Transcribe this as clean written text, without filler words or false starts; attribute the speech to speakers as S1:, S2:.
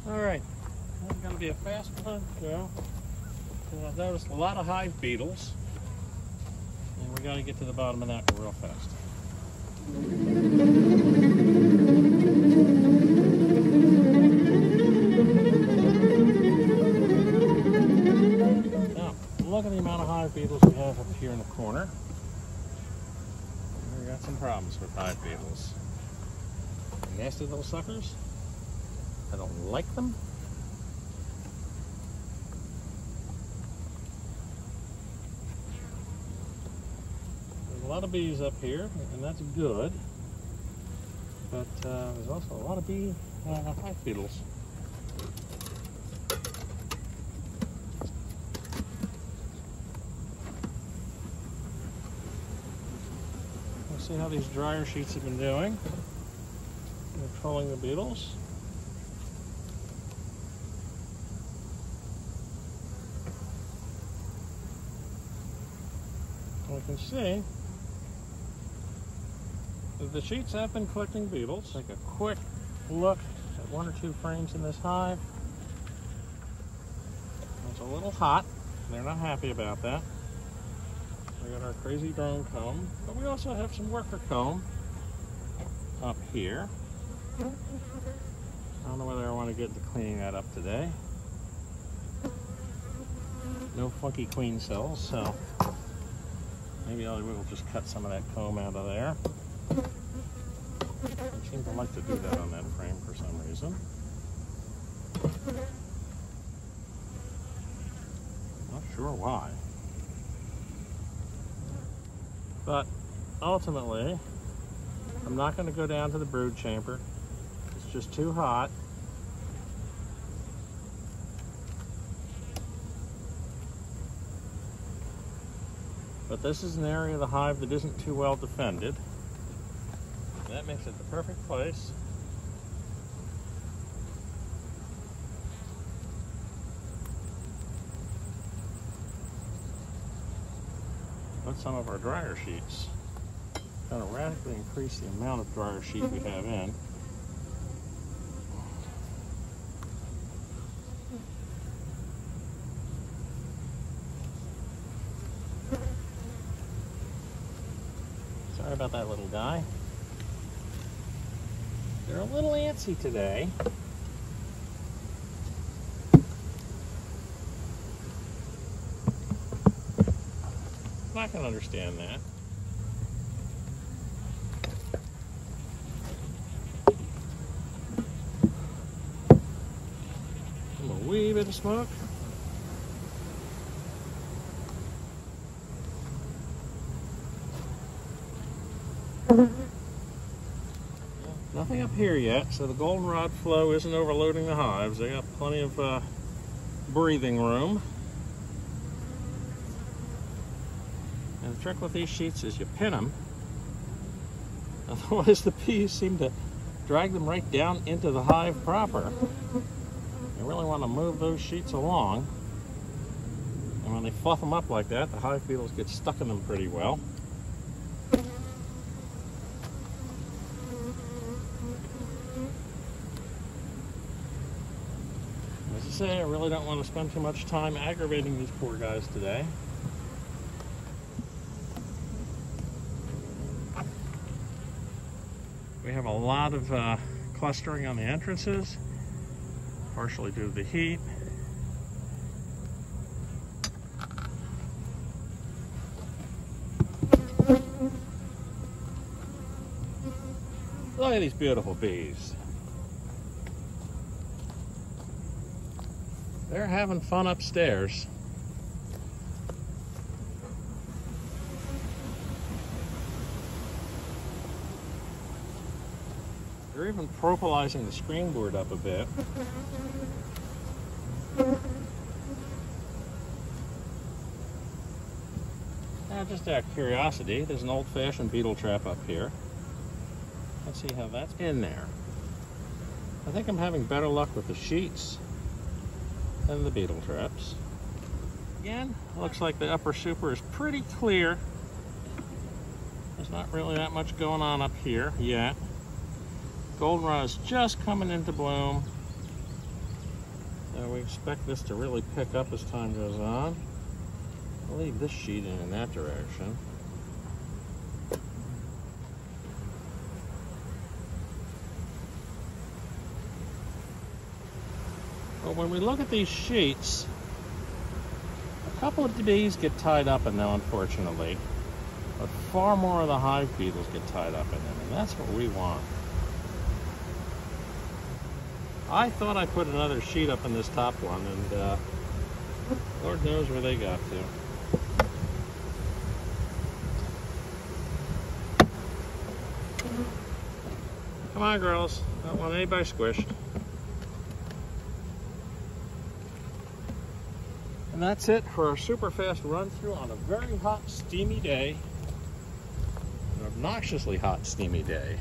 S1: Alright, it's going to be a fast one, so I've noticed a lot of hive beetles, and we got to get to the bottom of that real fast. Now, look at the amount of hive beetles we have up here in the corner. We got some problems with hive beetles. Nasty little suckers. I don't like them. There's a lot of bees up here, and that's good. But there's also a lot of hive beetles. Let's see how these dryer sheets have been doing. Controlling the beetles. We can see that the sheets have been collecting beetles. Take a quick look at 1 or 2 frames in this hive. It's a little hot. They're not happy about that. We got our crazy drone comb, but we also have some worker comb up here. I don't know whether I want to get into cleaning that up today. No funky queen cells, so maybe I will just cut some of that comb out of there. I seem to like to do that on that frame for some reason. Not sure why. But ultimately, I'm not going to go down to the brood chamber. It's just too hot. But this is an area of the hive that isn't too well defended. That makes it the perfect place. Put some of our dryer sheets. Kind of radically increase the amount of dryer sheet we have in. Sorry about that little guy. They're a little antsy today. I can understand that. A wee bit of smoke. Nothing up here yet, so the goldenrod flow isn't overloading the hives. They got plenty of breathing room. And the trick with these sheets is you pin them. Otherwise the bees seem to drag them right down into the hive proper. You really want to move those sheets along. And when they fluff them up like that, the hive beetles get stuck in them pretty well. As I say, I really don't want to spend too much time aggravating these poor guys today. We have a lot of clustering on the entrances, partially due to the heat. Look at these beautiful bees. They're having fun upstairs. They're even propolizing the screen board up a bit. Now, just out of curiosity, there's an old-fashioned beetle trap up here. Let's see how that's in there. I think I'm having better luck with the sheets than the beetle traps. Again, looks like the upper super is pretty clear. There's not really that much going on up here yet. Goldenrod is just coming into bloom. expect this to really pick up as time goes on. I'll leave this sheet in that direction. But when we look at these sheets, a couple of the bees get tied up in them, unfortunately. But far more of the hive beetles get tied up in them, and that's what we want. I thought I put another sheet up in this top one, and Lord knows where they got to. Come on, girls. Don't want anybody squished. And that's it for our super fast run through on a very hot, steamy day. An obnoxiously hot, steamy day.